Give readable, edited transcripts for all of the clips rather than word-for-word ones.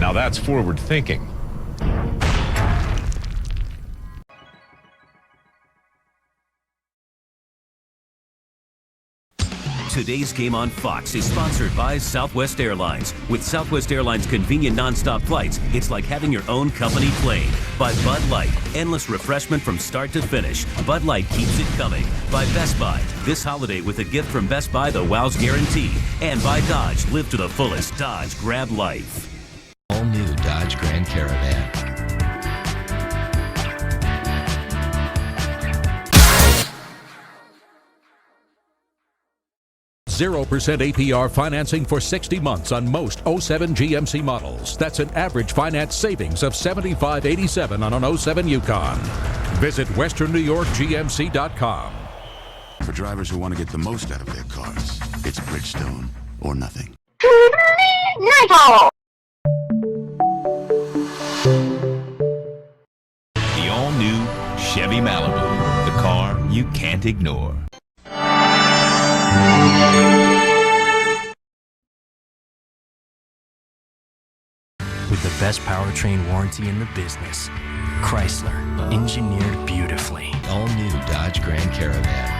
Now that's forward thinking. Today's Game on Fox is sponsored by Southwest Airlines. With Southwest Airlines' convenient nonstop flights, it's like having your own company plane. By Bud Light, endless refreshment from start to finish. Bud Light keeps it coming. By Best Buy, this holiday with a gift from Best Buy, the Wow's Guarantee. And by Dodge, live to the fullest. Dodge, grab life. All new Dodge Grand Caravan. 0% APR financing for 60 months on most 07 GMC models. That's an average finance savings of $75.87 on an 07 Yukon. Visit westernnewyorkgmc.com. For drivers who want to get the most out of their cars, it's Bridgestone or nothing. The all-new Chevy Malibu, the car you can't ignore. With the best powertrain warranty in the business, Chrysler, engineered beautifully. All new Dodge Grand Caravan.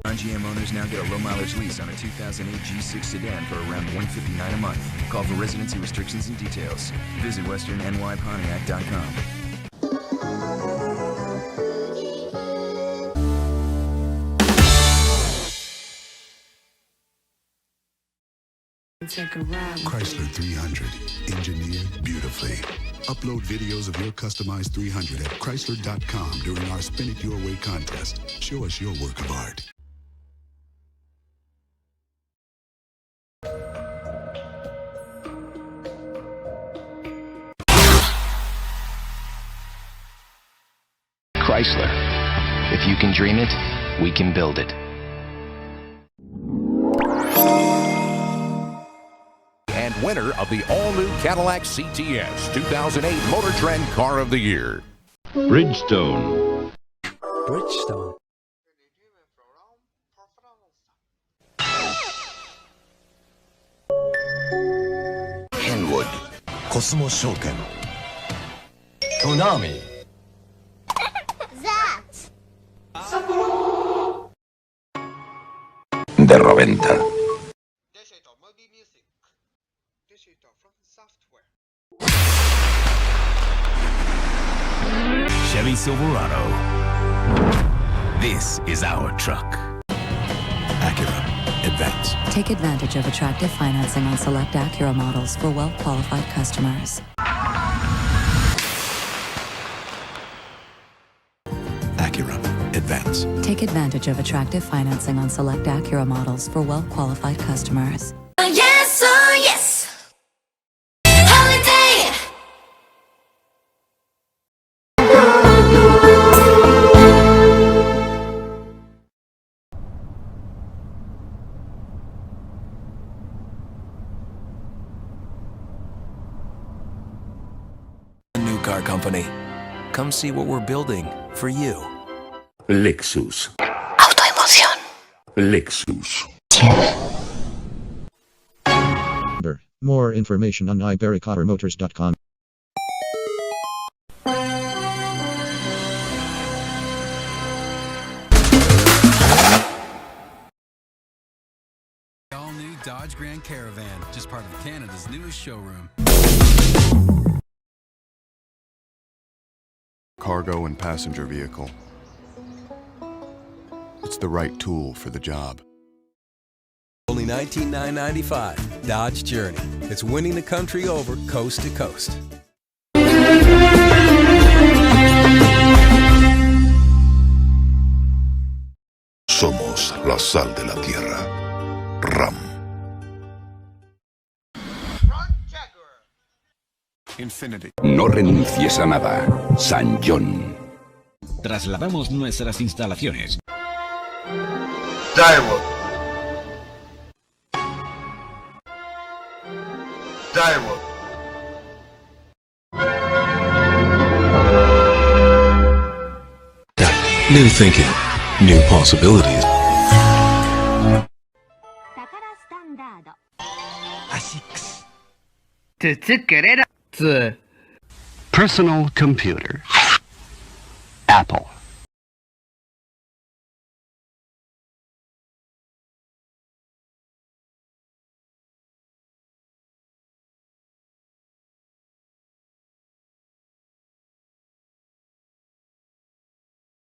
Non-GM owners now get a low-mileage lease on a 2008 G6 sedan for around $159 a month. Call for residency restrictions and details. Visit westernnypontiac.com. Chrysler 300, engineered beautifully. Upload videos of your customized 300 at Chrysler.com during our Spin It Your Way contest. Show us your work of art. Chrysler. If you can dream it, we can build it. And winner of the all-new Cadillac CTS 2008 Motor Trend Car of the Year. Bridgestone. Bridgestone. Kenwood. Cosmo Shoken. Konami. De Roventa. Chevy Silverado. This is our truck. Acura. Advance. Take advantage of attractive financing on select Acura models for well-qualified customers. Acura. Advance. Take advantage of attractive financing on select Acura models for well-qualified customers. Yes, oh yes! Holiday! A new car company. Come see what we're building for you. Lexus. Autoemoción. Lexus. More information on ibericaautomotors.com. All new Dodge Grand Caravan, just part of Canada's newest showroom. Cargo and passenger vehicle. It's the right tool for the job. Only $19,995. Dodge Journey. It's winning the country over coast to coast. Somos la sal de la tierra. RAM. Infinity. No renuncies a nada. San John. Trasladamos nuestras instalaciones. Daewoo. Daewoo. New thinking, new possibilities. ンダード。アシックス。つくれる。Personal computer. Apple.